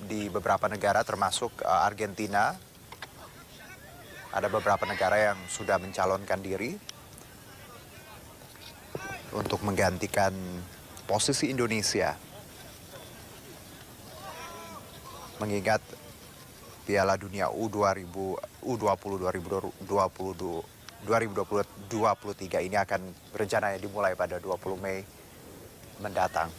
di beberapa negara termasuk Argentina. Ada beberapa negara yang sudah mencalonkan diri untuk menggantikan posisi Indonesia. Mengingat Piala Dunia U20 2023 ini akan rencananya dimulai pada 20 Mei mendatang.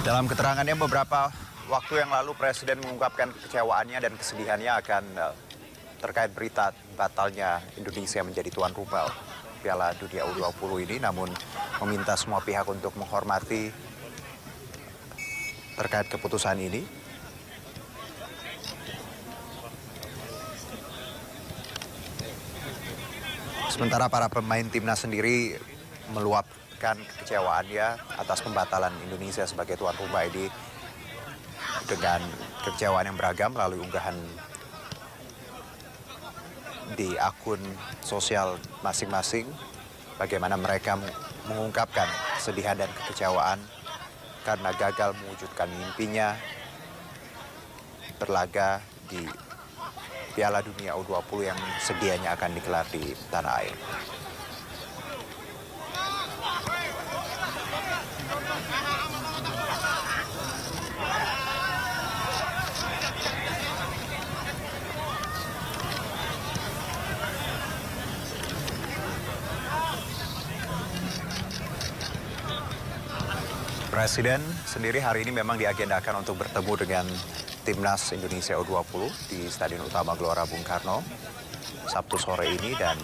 Dalam keterangannya beberapa waktu yang lalu Presiden mengungkapkan kekecewaannya dan kesedihannya akan terkait berita batalnya Indonesia menjadi tuan rumah Piala Dunia U20 ini, namun meminta semua pihak untuk menghormati terkait keputusan ini. Sementara para pemain timnas sendiri meluapkan kekecewaannya atas pembatalan Indonesia sebagai tuan rumah ini dengan kekecewaan yang beragam melalui unggahan di akun sosial masing-masing, bagaimana mereka mengungkapkan kesedihan dan kekecewaan karena gagal mewujudkan mimpinya berlaga di Piala Dunia U20 yang sedianya akan digelar di tanah air. Presiden sendiri hari ini memang diagendakan untuk bertemu dengan Timnas Indonesia U20 di Stadion Utama Gelora Bung Karno Sabtu sore ini, dan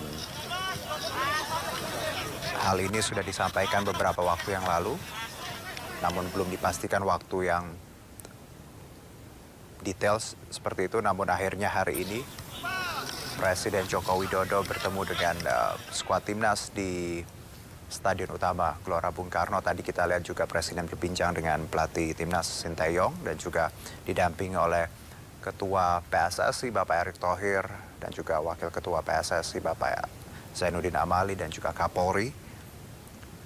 hal ini sudah disampaikan beberapa waktu yang lalu, namun belum dipastikan waktu yang detail seperti itu. Namun akhirnya hari ini Presiden Joko Widodo bertemu dengan skuad Timnas di Stadion Utama Gelora Bung Karno. Tadi kita lihat juga Presiden berbincang dengan pelatih Timnas Sinteyong dan juga didampingi oleh Ketua PSSI Bapak Erick Thohir dan juga Wakil Ketua PSSI Bapak Zainuddin Amali dan juga Kapolri.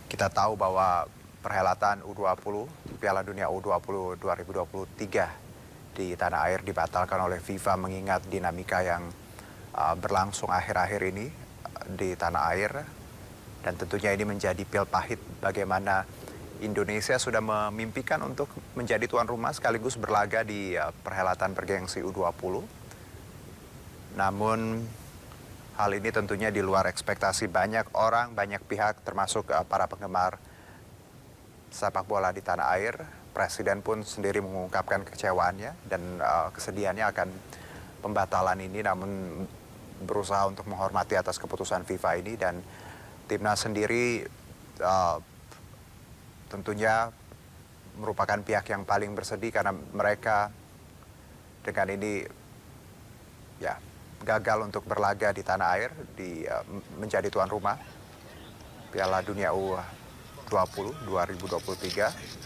Kita tahu bahwa perhelatan U20 Piala Dunia U20 2023 di tanah air dibatalkan oleh FIFA mengingat dinamika yang berlangsung akhir-akhir ini di tanah air. Dan tentunya ini menjadi pil pahit bagaimana Indonesia sudah memimpikan untuk menjadi tuan rumah sekaligus berlaga di perhelatan bergengsi U20. Namun hal ini tentunya di luar ekspektasi banyak orang, banyak pihak termasuk para penggemar sepak bola di tanah air. Presiden pun sendiri mengungkapkan kecewaannya dan kesedihannya akan pembatalan ini, namun berusaha untuk menghormati atas keputusan FIFA ini. Dan Timnas sendiri tentunya merupakan pihak yang paling bersedih karena mereka dengan ini ya gagal untuk berlaga di tanah air menjadi tuan rumah Piala Dunia U20 2023.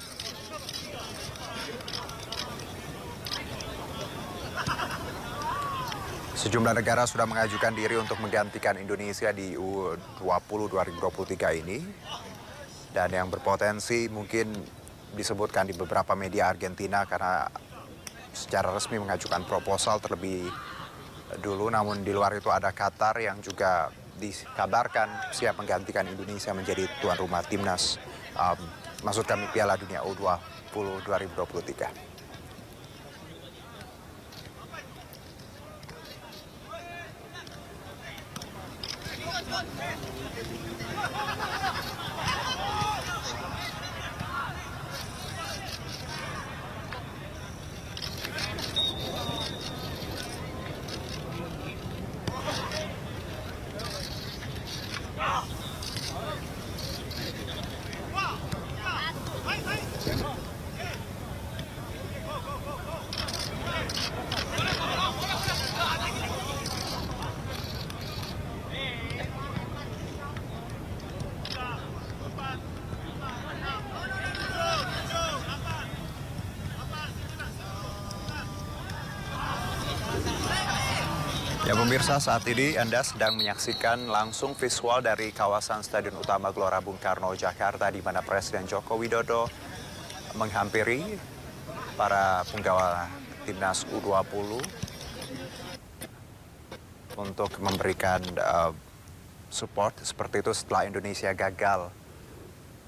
Sejumlah negara sudah mengajukan diri untuk menggantikan Indonesia di U20 2023 ini. Dan yang berpotensi mungkin disebutkan di beberapa media Argentina karena secara resmi mengajukan proposal terlebih dulu. Namun di luar itu ada Qatar yang juga dikabarkan siap menggantikan Indonesia menjadi tuan rumah Timnas. Maksud kami Piala Dunia U20 2023. Ya pemirsa, saat ini Anda sedang menyaksikan langsung visual dari kawasan Stadion Utama Gelora Bung Karno, Jakarta, di mana Presiden Joko Widodo menghampiri para penggawa Timnas U20 untuk memberikan support seperti itu setelah Indonesia gagal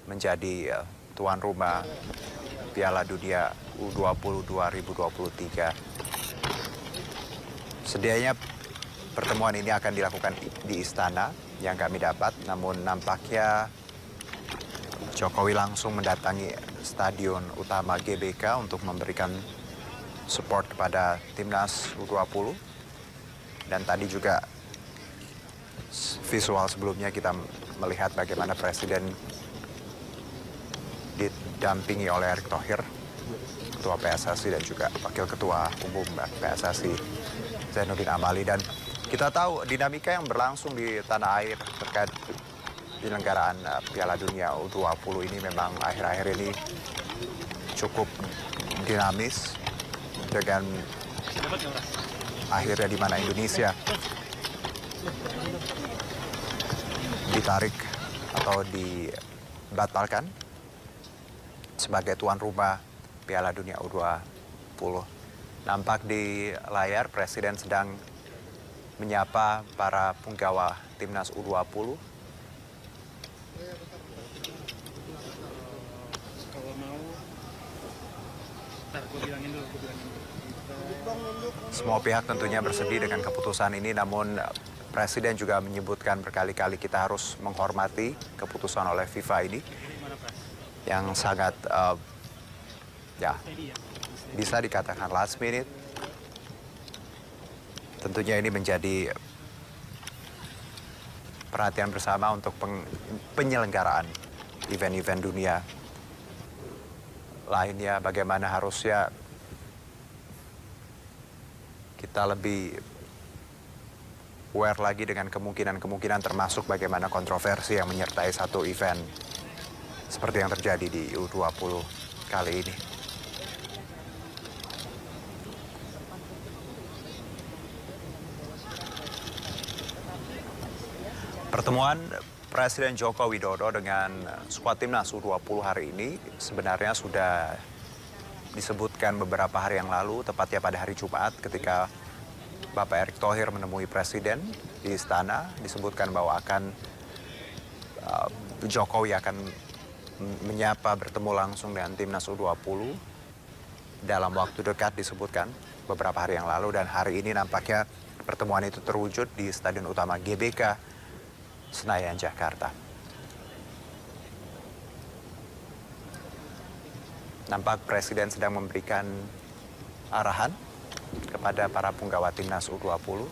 menjadi tuan rumah Piala Dunia U20 2023. Sedianya pertemuan ini akan dilakukan di istana yang kami dapat, namun nampaknya Jokowi langsung mendatangi Stadion Utama GBK untuk memberikan support kepada Timnas U20. Dan tadi juga visual sebelumnya kita melihat bagaimana Presiden didampingi oleh Erick Thohir, Ketua PSSI, dan juga Wakil Ketua Umum PSSI Zainuddin Amali. Dan kita tahu dinamika yang berlangsung di tanah air terkait penyelenggaraan Piala Dunia U20 ini memang akhir-akhir ini cukup dinamis, dengan akhirnya di mana Indonesia ditarik atau dibatalkan sebagai tuan rumah Piala Dunia U20. Nampak di layar Presiden sedang menyapa para penggawa Timnas U20. Kalau mau, ntar gue bilangin dulu. Semua pihak tentunya bersedih dengan keputusan ini, namun Presiden juga menyebutkan berkali-kali kita harus menghormati keputusan oleh FIFA ini yang sangat bisa dikatakan last minute. Tentunya ini menjadi perhatian bersama untuk penyelenggaraan event-event dunia lainnya. Bagaimana harusnya kita lebih aware lagi dengan kemungkinan-kemungkinan, termasuk bagaimana kontroversi yang menyertai satu event seperti yang terjadi di U20 kali ini. Pertemuan Presiden Joko Widodo dengan skuad Timnas U20 hari ini sebenarnya sudah disebutkan beberapa hari yang lalu, tepatnya pada hari Jumat ketika Bapak Erick Thohir menemui Presiden di istana. Disebutkan bahwa Jokowi akan menyapa bertemu langsung dengan Timnas U20 dalam waktu dekat, disebutkan beberapa hari yang lalu. Dan hari ini nampaknya pertemuan itu terwujud di Stadion Utama GBK Senayan, Jakarta. Nampak Presiden sedang memberikan arahan kepada para penggawa Timnas U20.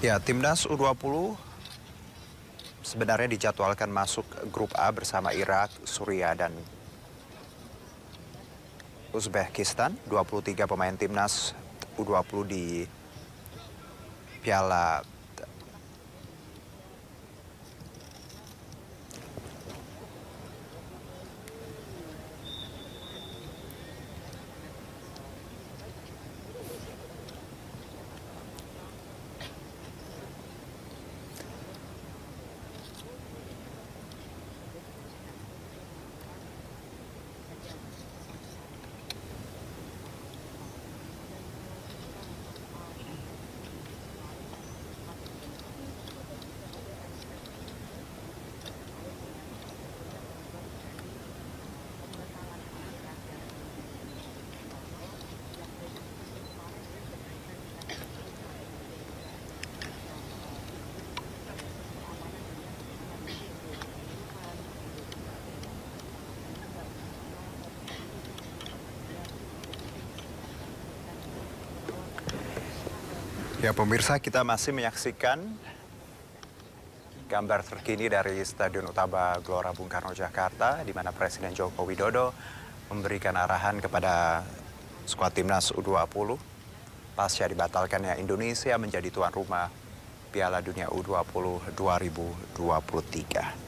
Ya, Timnas U20 sebenarnya dijadwalkan masuk grup A bersama Irak, Suriah, dan Uzbekistan. 23 pemain Timnas U20 di Piala Ya pemirsa, kita masih menyaksikan gambar terkini dari Stadion Utama Gelora Bung Karno, Jakarta, di mana Presiden Joko Widodo memberikan arahan kepada skuad timnas U20 pasca dibatalkannya Indonesia menjadi tuan rumah Piala Dunia U20 2023.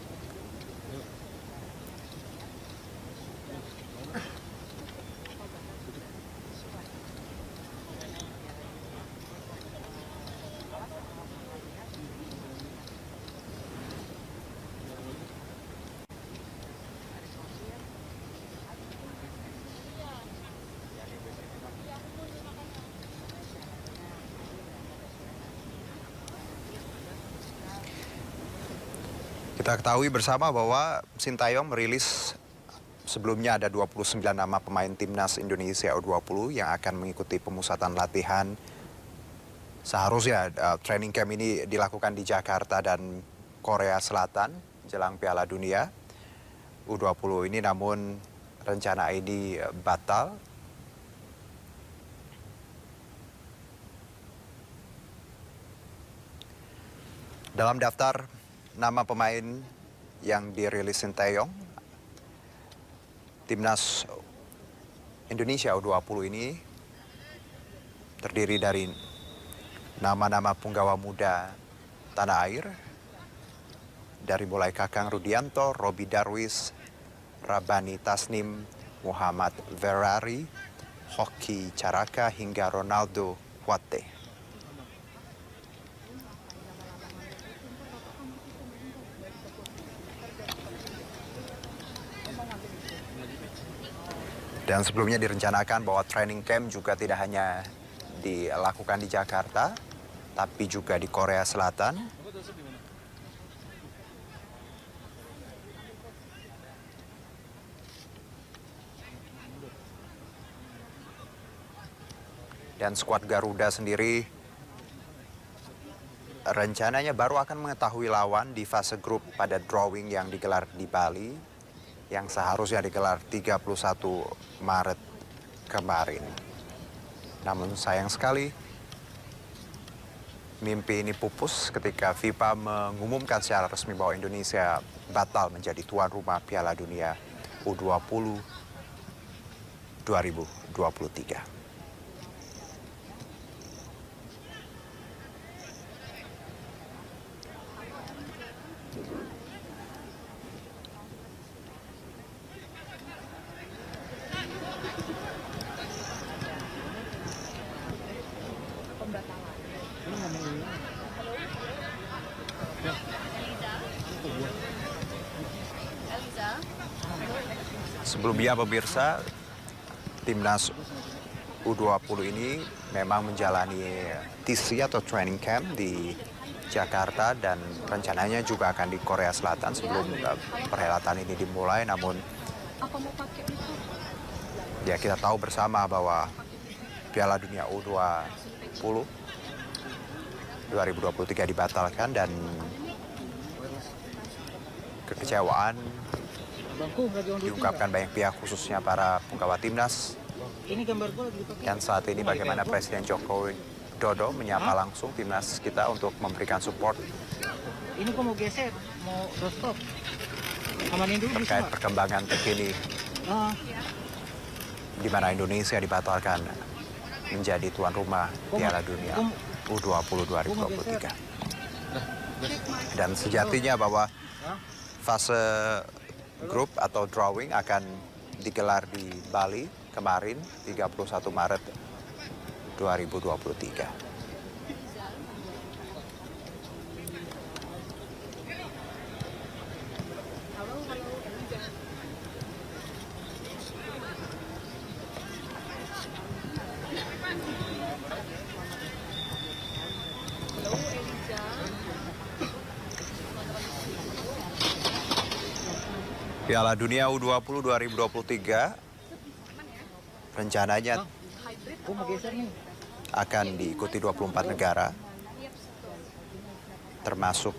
Kita ketahui bersama bahwa Sintayong merilis sebelumnya ada 29 nama pemain timnas Indonesia U20 yang akan mengikuti pemusatan latihan. Seharusnya training camp ini dilakukan di Jakarta dan Korea Selatan jelang Piala Dunia U20 ini, namun rencana ini batal. Dalam daftar nama pemain yang dirilis Sintayong, timnas Indonesia U20 ini terdiri dari nama-nama punggawa muda tanah air, dari mulai Kakang Rudianto, Robi Darwis, Rabani Tasnim, Muhammad Verari, Hoki Caraka hingga Ronaldo Huate. Dan sebelumnya direncanakan bahwa training camp juga tidak hanya dilakukan di Jakarta, tapi juga di Korea Selatan. Dan skuad Garuda sendiri rencananya baru akan mengetahui lawan di fase grup pada drawing yang digelar di Bali, yang seharusnya digelar 31 Maret kemarin. Namun sayang sekali, mimpi ini pupus ketika FIFA mengumumkan secara resmi bahwa Indonesia batal menjadi tuan rumah Piala Dunia U20 2023. Sebelumnya pemirsa, timnas U20 ini memang menjalani TC atau training camp di Jakarta dan rencananya juga akan di Korea Selatan sebelum perhelatan ini dimulai. Namun ya kita tahu bersama bahwa Piala Dunia U20 2023 dibatalkan dan kekecewaan diungkapkan banyak pihak, khususnya para penggawa timnas. Dan saat ini bagaimana Presiden Joko Widodo menyapa langsung timnas kita untuk memberikan support. Ini kok mau geser, mau doorstop. Amanin dulu terkait perkembangan terkini di mana Indonesia dibatalkan menjadi tuan rumah Piala Dunia U20 2023. Dan sejatinya bahwa fase grup atau drawing akan digelar di Bali kemarin 31 Maret 2023. Piala Dunia U20 2023 rencananya akan diikuti 24 negara, termasuk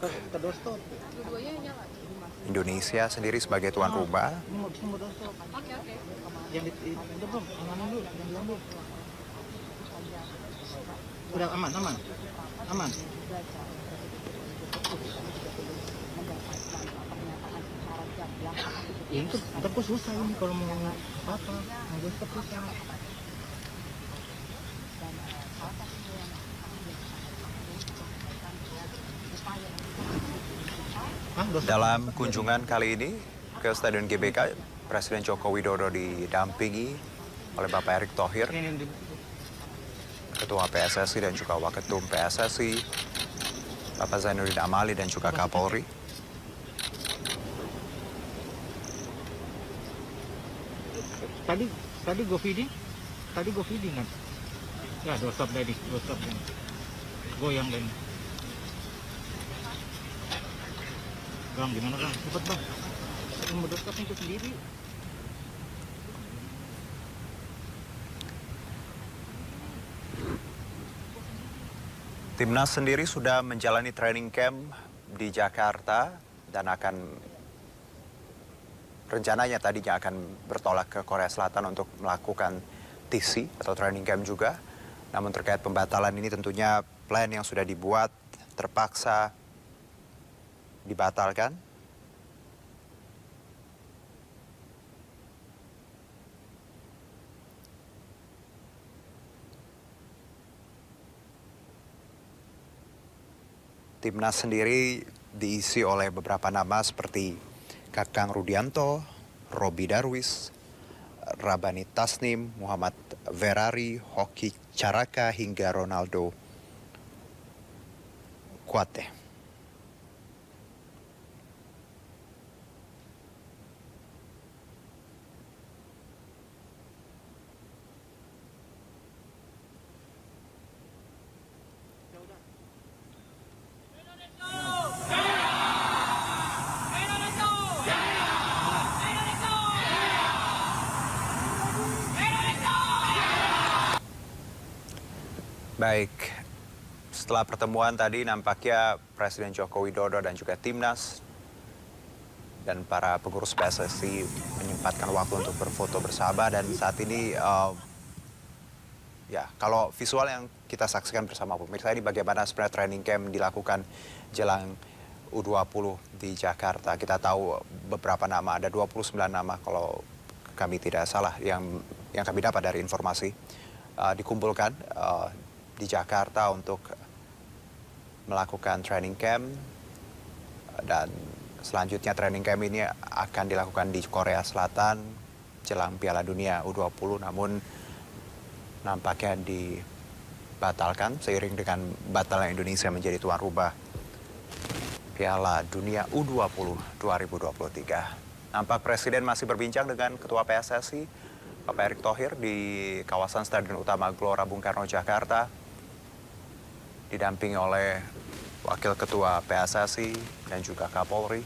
Indonesia sendiri sebagai tuan rumah. Udah aman. Ya itu ntar kok susah ini kalau mau apa, mau doorstop susah. Doorstop. Dalam kunjungan kali ini ke Stadion GBK, Presiden Joko Widodo didampingi oleh Bapak Erick Thohir, Ini yang Ketua PSSI dan juga Waketum PSSI, Bapak Zainuddin Amali dan juga Kapolri. tadi go feeding kan? Ya doorstop tadi, doorstop kan. Goyang dan. Bang, gimana bang? Cepet bang. Yang mau doorstop itu sendiri. Timnas sendiri sudah menjalani training camp di Jakarta dan rencananya tadinya akan bertolak ke Korea Selatan untuk melakukan TC atau training camp juga. Namun terkait pembatalan ini tentunya plan yang sudah dibuat terpaksa dibatalkan. Timnas sendiri diisi oleh beberapa nama seperti Kakang Rudianto, Robi Darwis, Rabani Tasnim, Muhammad Verari, Hoki Caraka hingga Ronaldo Kuate. Baik, setelah pertemuan tadi nampaknya Presiden Joko Widodo dan juga Timnas dan para pengurus PSSI menyempatkan waktu untuk berfoto bersama dan saat ini ya kalau visual yang kita saksikan bersama pemirsa ini bagaimana sebenarnya training camp dilakukan jelang U20 di Jakarta. Kita tahu beberapa nama, ada 29 nama kalau kami tidak salah yang kami dapat dari informasi dikumpulkan di Jakarta untuk melakukan training camp dan selanjutnya training camp ini akan dilakukan di Korea Selatan jelang Piala Dunia U20 namun nampaknya dibatalkan seiring dengan batalnya Indonesia menjadi tuan rumah Piala Dunia U20 2023. Nampak Presiden masih berbincang dengan Ketua PSSI Bapak Erick Thohir di kawasan Stadion Utama Gelora Bung Karno, Jakarta. Didampingi oleh Wakil Ketua PSSI dan juga Kapolri.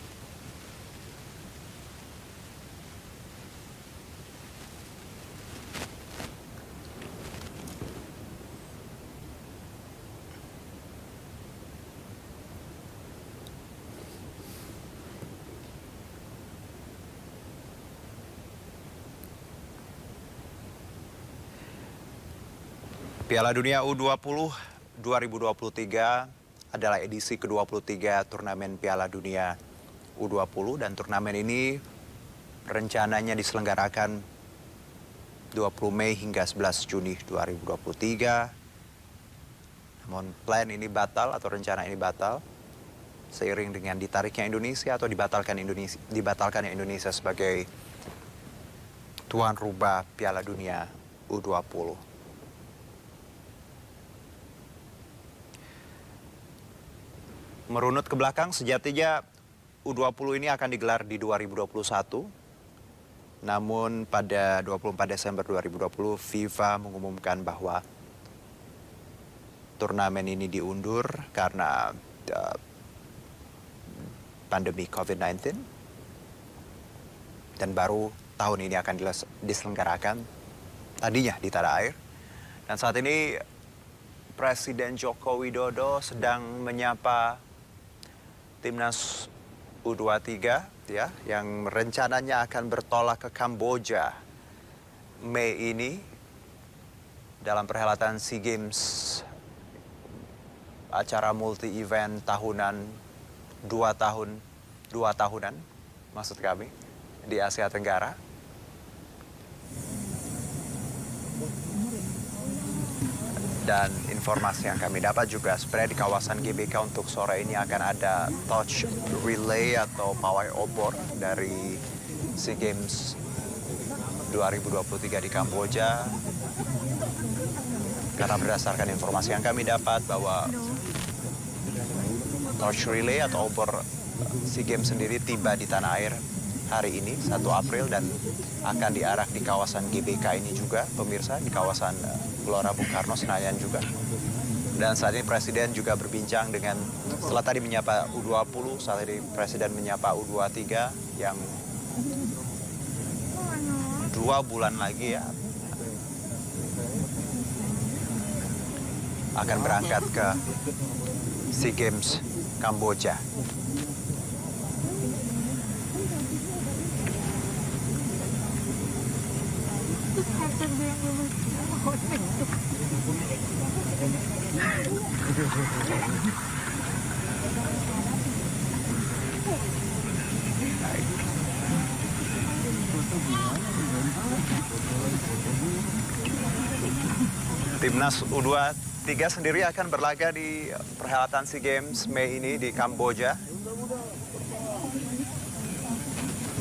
Piala Dunia U20 2023 adalah edisi ke-23 turnamen Piala Dunia U20 dan turnamen ini rencananya diselenggarakan 20 Mei hingga 11 Juni 2023. Namun plan ini batal atau rencana ini batal seiring dengan ditariknya Indonesia atau dibatalkannya Indonesia sebagai tuan rumah Piala Dunia U20. Merunut ke belakang, sejatinya U20 ini akan digelar di 2021. Namun pada 24 Desember 2020, FIFA mengumumkan bahwa turnamen ini diundur karena pandemi COVID-19. Dan baru tahun ini akan diselenggarakan tadinya di tanah air. Dan saat ini Presiden Joko Widodo sedang menyapa Timnas U23 ya yang rencananya akan bertolak ke Kamboja Mei ini dalam perhelatan SEA Games, acara multi event tahunan 2 tahunan maksud kami di Asia Tenggara. Dan informasi yang kami dapat juga sebenarnya di kawasan GBK untuk sore ini akan ada torch relay atau pawai obor dari SEA Games 2023 di Kamboja. Karena berdasarkan informasi yang kami dapat bahwa torch relay atau obor SEA Games sendiri tiba di tanah air hari ini 1 April dan akan diarak di kawasan GBK ini juga, pemirsa, di kawasan Gelora Bung Karno Senayan juga. Dan saat ini Presiden juga berbincang dengan, setelah tadi menyapa U20, saat ini Presiden menyapa U23 yang 2 bulan lagi ya akan berangkat ke SEA Games Kamboja. Timnas U23 sendiri akan berlaga di perhelatan SEA Games Mei ini di Kamboja.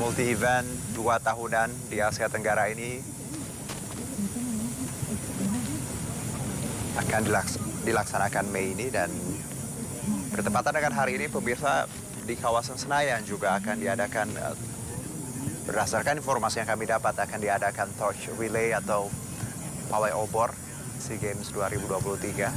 Multi event 2 tahunan di Asia Tenggara ini akan dilaksanakan Mei ini, dan bertepatan dengan hari ini pemirsa di kawasan Senayan juga akan diadakan, berdasarkan informasi yang kami dapat, akan diadakan torch relay atau pawai obor SEA Games 2023.